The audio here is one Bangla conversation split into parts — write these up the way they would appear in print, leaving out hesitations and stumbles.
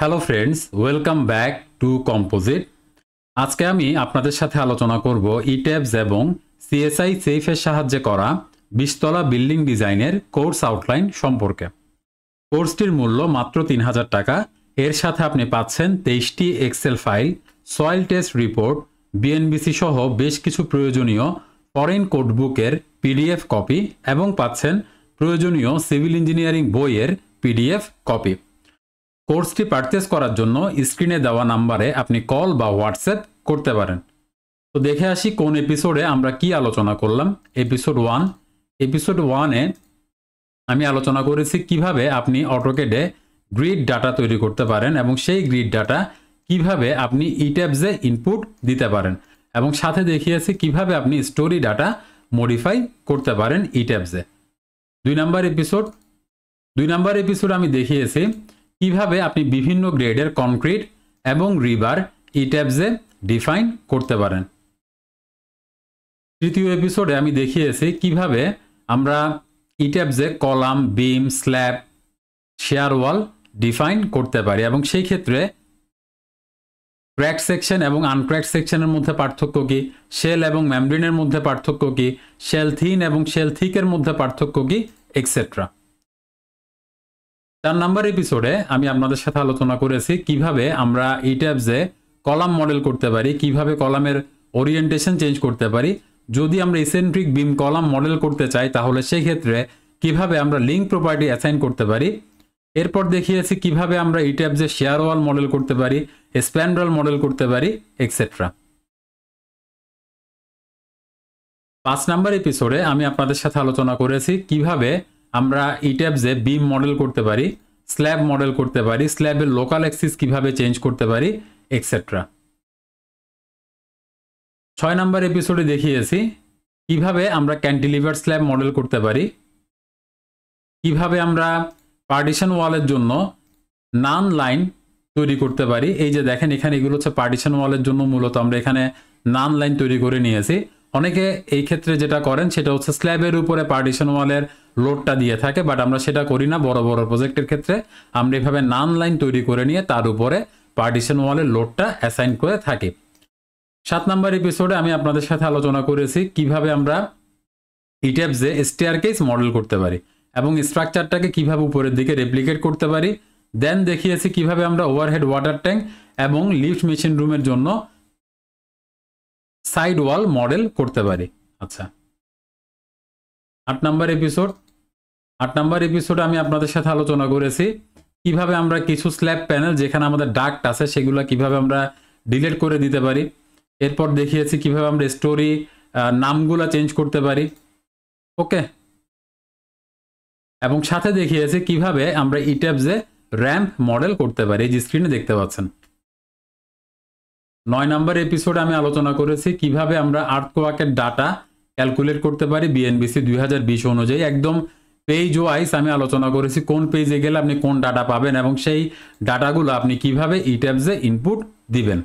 Hello friends, welcome back to composite. আজকে আমি আপনাদের সাথে আলোচনা করব ইট্যাবস এবং সিএসআই সেফের সাহায্যে করা 20 তলা বিল্ডিং ডিজাইনের কোর্স আউটলাইন সম্পর্কে। কোর্সটির মূল্য মাত্র 3000 টাকা। এর সাথে আপনি পাচ্ছেন 23টি Excel file, soil test report, BNBC সহ বেশ কিছু প্রয়োজনীয় ফরেন কোডবুকের পিডিএফ কপি এবং পাচ্ছেন প্রয়োজনীয় সিভিল ইঞ্জিনিয়ারিং বইয়ের পিডিএফ কপি। কোর্সটি পারচেস করার জন্য স্ক্রিনে দেওয়া নাম্বারে আপনি কল বা হোয়াটসঅ্যাপ করতে পারেন। তো দেখে আসি কোন এপিসোডে আমরা কি আলোচনা করলাম। এপিসোড 1 আমি আলোচনা করেছি কিভাবে আপনি অটোক্যাডে গ্রিড ডাটা তৈরি করতে পারেন এবং সেই গ্রিড ডাটা কিভাবে আপনি ইট্যাবসে ইনপুট দিতে পারেন, এবং সাথে দেখিয়েছি কিভাবে আপনি স্টোরি ডাটা মডিফাই করতে পারেন ইট্যাবসে। 2 নাম্বার এপিসোড আমি দেখিয়েছি কিভাবে আপনি বিভিন্ন গ্রেডের কনক্রিট এবং রিবার ইট্যাবসে ডিফাইন করতে পারেন। 3য় এপিসোডে আমি দেখিয়েছি কিভাবে আমরা ইট্যাবসে কলাম, বিম, স্ল্যাব, শেয়ার ওয়াল ডিফাইন করতে পারি এবং সেই ক্ষেত্রে ক্র্যাক সেকশন এবং আনক্র্যাক সেকশনের মধ্যে পার্থক্য কি, শেল এবং মেমব্রেনের মধ্যে পার্থক্য কি, শেল থিন এবং শেল থিকের মধ্যে পার্থক্য কি, এক্সেট্রা। 4 নাম্বার এপিসোডে আমি আপনাদের সাথে আলোচনা করেছি কিভাবে আমরা ইট্যাবসে কলাম মডেল করতে পারি, কিভাবে কলামের ওরিয়েন্টেশন চেঞ্জ করতে পারি। যদি আমরা ইসেন্ট্রিক বিম কলাম মডেল করতে চাই তাহলে সেই ক্ষেত্রে কিভাবে আমরা লিঙ্ক প্রপার্টি অ্যাসাইন করতে পারি। এরপর দেখিয়েছি কিভাবে আমরা ইট্যাবসে শেয়ার ওয়াল মডেল করতে পারি, স্প্যান্ড্রল মডেল করতে পারি, এক্সেট্রা। 5 নাম্বার এপিসোডে আমি আপনাদের সাথে আলোচনা করেছি কিভাবে আমরা ইট্যাবসে বিম মডেল করতে পারি, স্ল্যাব মডেল করতে পারি, স্ল্যাবের লোকাল অ্যাক্সিস কিভাবে চেঞ্জ করতে পারি, এক্সেট্রা। 6 নাম্বার এপিসোডে দেখিয়েছি কিভাবে আমরা ক্যান্টিলিভার স্ল্যাব মডেল করতে পারি, কিভাবে আমরা পার্টিশন ওয়ালের জন্য নান লাইন তৈরি করতে পারি। এই যে দেখেন এখানে এগুলো হচ্ছে পার্টিশন ওয়ালের জন্য মূলত আমরা এখানে নান লাইন তৈরি করে নিয়েছি। অনেকে এই ক্ষেত্রে যেটা করেন সেটা হচ্ছে স্ল্যাবের উপরে পার্টিশন ওয়ালের লোডটা দিয়ে থাকে, বাট আমরা সেটা করি না। বড় বড় প্রজেক্টের ক্ষেত্রে আমরা এভাবে নান লাইন তৈরি করে নিয়ে তার উপরে পার্টিশন ওয়ালের লোডটা অ্যাসাইন করে থাকি। 7 নাম্বার এপিসোডে আমি আপনাদের সাথে আলোচনা করেছি কিভাবে আমরা ইট্যাবসে স্টেয়ারকেস মডেল করতে পারি এবং স্ট্রাকচারটাকে কিভাবে উপরের দিকে রেপ্লিকেট করতে পারি। দেন দেখিয়েছি কিভাবে আমরা ওভারহেড ওয়াটার ট্যাঙ্ক এবং লিফট মেশিন রুমের জন্য সাইড ওয়াল মডেল করতে পারি। আচ্ছা, 8 নাম্বার এপিসোডে আমি আপনাদের সাথে আলোচনা করেছি কিভাবে আমরা কিছু স্ল্যাব প্যানেল যেখানে আমাদের ডাক্ট আছে সেগুলো কিভাবে আমরা ডিলিট করে দিতে পারি। এরপর দেখিয়েছি কিভাবে আমরা স্টোরি নামগুলো চেঞ্জ করতে পারি। ওকে, এবং সাথে দেখিয়েছি কিভাবে আমরা ইট্যাবসে র্যাম্প মডেল করতে পারি, এই যে স্ক্রিনে দেখতে পাচ্ছেন। 9 নাম্বার এপিসোডে আমি আলোচনা করেছি কিভাবে আমরা আর্থকোয়াকের ডাটা ক্যালকুলেট করতে পারি বিএনবিসি 2020 অনুযায়ী। একদম পেজ ওয়াইজ আমি আলোচনা করেছি কোন পেজে গেলে আপনি কোন ডাটা পাবেন এবং সেই ডাটাগুলো আপনি কিভাবে ইট্যাবসে ইনপুট দিবেন।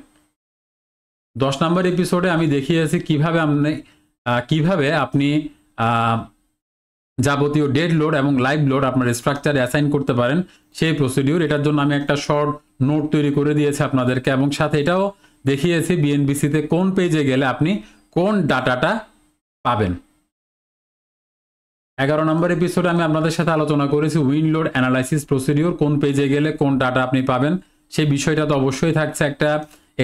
10 নাম্বার এপিসোডে আমি দেখিয়েছি কিভাবে আপনি যাবতীয় ডেড লোড এবং লাইভ লোড আপনার স্ট্রাকচারে অ্যাসাইন করতে পারেন সেই প্রসিডিউর। এটার জন্য আমি একটা শর্ট নোট তৈরি করে দিয়েছি আপনাদেরকে এবং সাথে এটাও দেখিয়েছি বিএনবিসিতে কোন পেজে গেলে আপনি কোন ডাটাটা পাবেন। 11 নাম্বার এপিসোডে আমি আপনাদের সাথে আলোচনা করেছি উইন্ড লোড অ্যানালাইসিস প্রসিডিউর, কোন পেজে গেলে কোন ডাটা আপনি পাবেন সেই বিষয়টা তো অবশ্যই থাকছে। একটা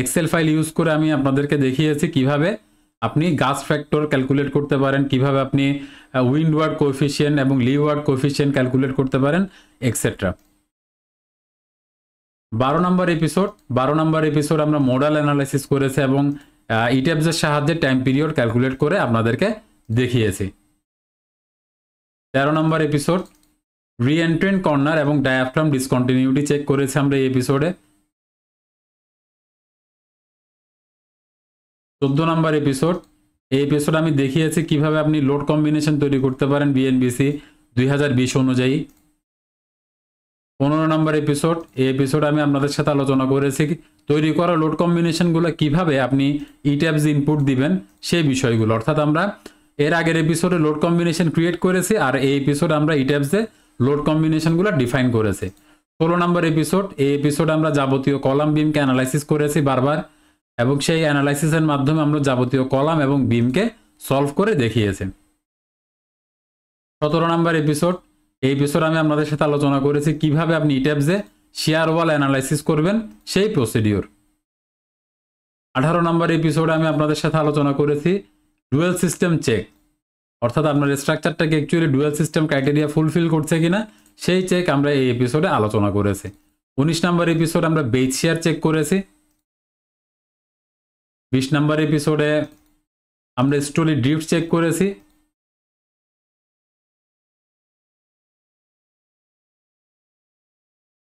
এক্সেল ফাইল ইউজ করে আমি আপনাদেরকে দেখিয়েছি কিভাবে আপনি গাস ফ্যাক্টর ক্যালকুলেট করতে পারেন, কিভাবে আপনি উইন্ডওয়ার্ড কোএফিসিয়েন্ট এবং লিওয়ার্ড কোএফিসিয়েন্ট ক্যালকুলেট করতে পারেন, এক্সেট্রা। 12 নাম্বার এপিসোড আমরা মোডাল অ্যানালাইসিস করেছি এবং ইট্যাবসের সাহায্যে টাইম পিরিয়ড ক্যালকুলেট করে আপনাদেরকে দেখিয়েছি। 13 নাম্বার এপিসোড রি-এন্ট্রেন্ট কর্নার এবং ডায়াফ্রাম ডিসকন্টিনিউটি চেক করেছি আমরা এই এপিসোডে। 14 নাম্বার এপিসোড, এই এপিসোড আমি দেখিয়েছি কিভাবে আপনি লোড কম্বিনেশন তৈরি করতে পারেন বিএনবিসি 2020 অনুযায়ী। 15 নাম্বার এপিসোড, এই এপিসোড আমি আপনাদের সাথে আলোচনা করেছি তৈরি করা লোড কম্বিনেশনগুলো কিভাবে আপনি ইট্যাবসে ইনপুট দিবেন সেই বিষয়গুলো। অর্থাৎ আমরা এর আগের এপিসোডে লোড কম্বিনেশন ক্রিয়েট করেছি আর এই এপিসোডে আমরা ইট্যাবসে লোড কম্বিনেশনগুলো ডিফাইন করেছি। 16 নম্বর এপিসোড। এই এপিসোডে আমরা যাবতীয় কলাম বিমকে অ্যানালাইসিস করেছি বারবার, এবং সেই অ্যানালাইসিসের মাধ্যমে আমরা যাবতীয় কলাম এবং বিমকে সলভ করে দেখিয়েছি। 17 নম্বর এপিসোড। এই এপিসোড আমি আপনাদের সাথে আলোচনা করেছি কিভাবে আপনি ইট্যাবসে শেয়ার ওয়াল অ্যানালাইসিস করবেন সেই প্রসিডিওর। 18 নম্বর এপিসোডে আমি আপনাদের সাথে আলোচনা করেছি ডুয়েল সিস্টেম চেক, অর্থাৎ আপনার স্ট্রাকচারটাকে actually dual system criteria fulfil করছে কিনা সেই চেক আমরা এই এপিসোডে আলোচনা করেছি। 19 নম্বর এপিসোড আমরা বেজ শেয়ার চেক করেছি। 20 নম্বর এপিসোডে আমরা স্টোলি ড্রিফট চেক করেছি।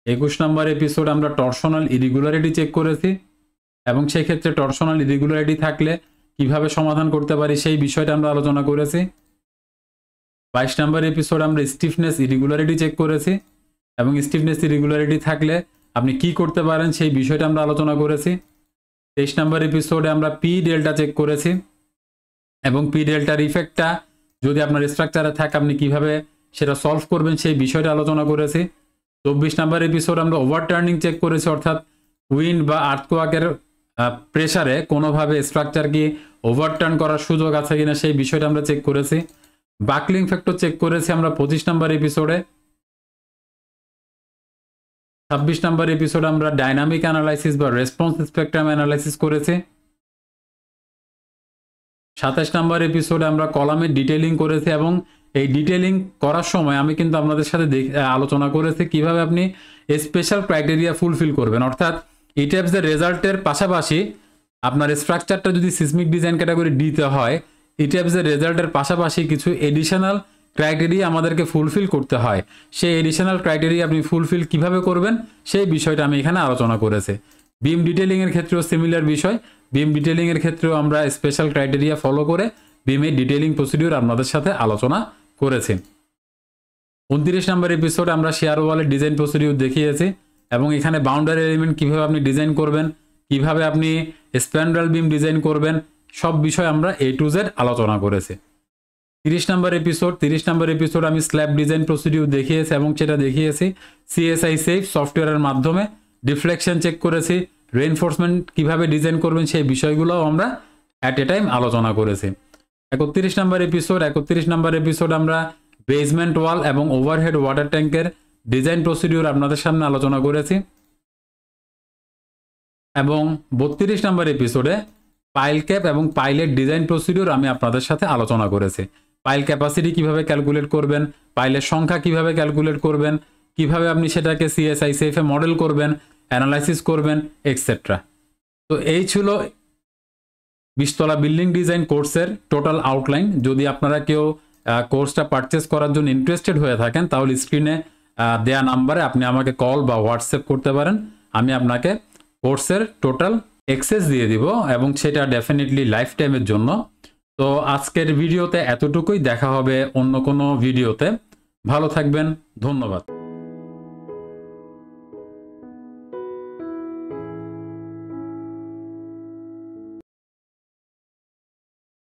21 নম্বর এপিসোড আমরা টর্শনাল ইরেগুলারিটি চেক করেছি, এবং সেই ক্ষেত্রে টর্শনাল ইরেগুলারিটি থাকলে কিভাবে সমাধান করতে পারি সেই বিষয়টা আমরা আলোচনা করেছি। 22 নম্বর এপিসোড আমরা স্টিফনেস ইরেগুলারিটি চেক করেছি, এবং স্টিফনেস ইরেগুলারিটি থাকলে আপনি কি করতে পারেন সেই বিষয়টা আমরা আলোচনা করেছি। 23 নম্বর এপিসোডে আমরা পি ডেল্টা চেক করেছি, এবং পি ডেল্টার ইফেক্টটা যদি আপনার স্ট্রাকচারে থাকে আপনি কিভাবে সেটা সলভ করবেন সেই বিষয়টা আলোচনা করেছি। 24 নম্বর এপিসোড আমরা ওভারটার্নিং চেক করেছি, অর্থাৎ উইন্ড বা আর্থকোয়াকের প্রেসারে কোনোভাবে স্ট্রাকচার কি ওভারটার্ন করার সুযোগ আছে কিনা সেই বিষয়টা আমরা চেক করেছি। বাকলিং ফ্যাক্টর চেক করেছি আমরা 25 নম্বর এপিসোডে। 26 নম্বর এপিসোডে আমরা ডাইনামিক অ্যানালাইসিস বা রেসপন্স স্পেকট্রাম অ্যানালাইসিস করেছি। 27 নম্বর এপিসোডে আমরা কলামের ডিটেইলিং করেছি, এবং এই ডিটেইলিং করার সময় আমি কিন্তু আপনাদের সাথে আলোচনা করেছি কিভাবে আপনি স্পেশাল ক্রাইটেরিয়া ফুলফিল করবেন, অর্থাৎ ইট্যাবসের রেজাল্টের পাশাপাশি আপনার স্ট্রাকচারটা যদি সিসমিক ডিজাইন ক্যাটাগরি দিতে হয়, ইট্যাবসের রেজাল্টের পাশাপাশি কিছু এডিশনাল ক্রাইটেরিয়া আমাদেরকে ফুলফিল করতে হয়। সেই এডিশনাল ক্রাইটেরিয়া আপনি ফুলফিল কিভাবে করবেন সেই বিষয়টা আমি এখানে আলোচনা করেছি। বিম ডিটেইলিংয়ের ক্ষেত্রেও সিমিলার বিষয়। বিম ডিটেইলিংয়ের ক্ষেত্রেও আমরা স্পেশাল ক্রাইটেরিয়া ফলো করে বিমের ডিটেইলিং প্রসিডিউর আপনাদের সাথে আলোচনা করেছি। 29 নম্বর এপিসোডে আমরা শেয়ার ওয়ালের ডিজাইন প্রসিডিউর দেখিয়েছি, এবং এখানে বাউন্ডারি এলিমেন্ট কিভাবে আপনি ডিজাইন করবেন, কিভাবে আপনি স্প্যান্ড্রাল বিম ডিজাইন করবেন, সব বিষয় আমরা A to Z আলোচনা করেছি। 30 নম্বর এপিসোড আমি স্ল্যাব ডিজাইন প্রসিডিউর দেখিয়েছি, এবং সেটা দেখিয়েছি CSI সেফ সফটওয়্যারের মাধ্যমে। ডিফ্লেকশন চেক করেছি, রেইনফোর্সমেন্ট কিভাবে ডিজাইন করবেন সেই বিষয়গুলোও আমরা অ্যাট এ টাইম আলোচনা করেছি। 31 নম্বর এপিসোড আমরা বেসমেন্ট ওয়াল এবং ওভারহেড ওয়াটার ট্যাঙ্কের ডিজাইন প্রসিডিউর আপনাদের সামনে আলোচনা করেছি। এবং 32 নম্বর এপিসোডে পাইল ক্যাপ এবং পাইলের ডিজাইন প্রসিডিউর আমি আপনাদের সাথে আলোচনা করেছি। পাইল ক্যাপাসিটি কিভাবে ক্যালকুলেট করবেন, পাইলের সংখ্যা কিভাবে ক্যালকুলেট করবেন, কিভাবে আপনি সেটাকে CSI সেফে মডেল করবেন, অ্যানালাইসিস করবেন, এক্সেট্রা। তো এই ছিল 20 তলা বিল্ডিং ডিজাইন কোর্সের টোটাল আউটলাইন। যদি আপনারা কেউ কোর্সটা পারচেস করার জন্য ইন্টারেস্টেড হয়ে থাকেন তাহলে স্ক্রিনে দেয়া নাম্বারে আপনি আমাকে কল বা হোয়াটসঅ্যাপ করতে পারেন। আমি আপনাকে কোর্সের টোটাল অ্যাক্সেস দিয়ে দিব, এবং সেটা ডেফিনেটলি লাইফ টাইমের জন্য। তো আজকের ভিডিওতে এতটুকুই, দেখা হবে অন্য কোনো ভিডিওতে। ভালো থাকবেন, ধন্যবাদ।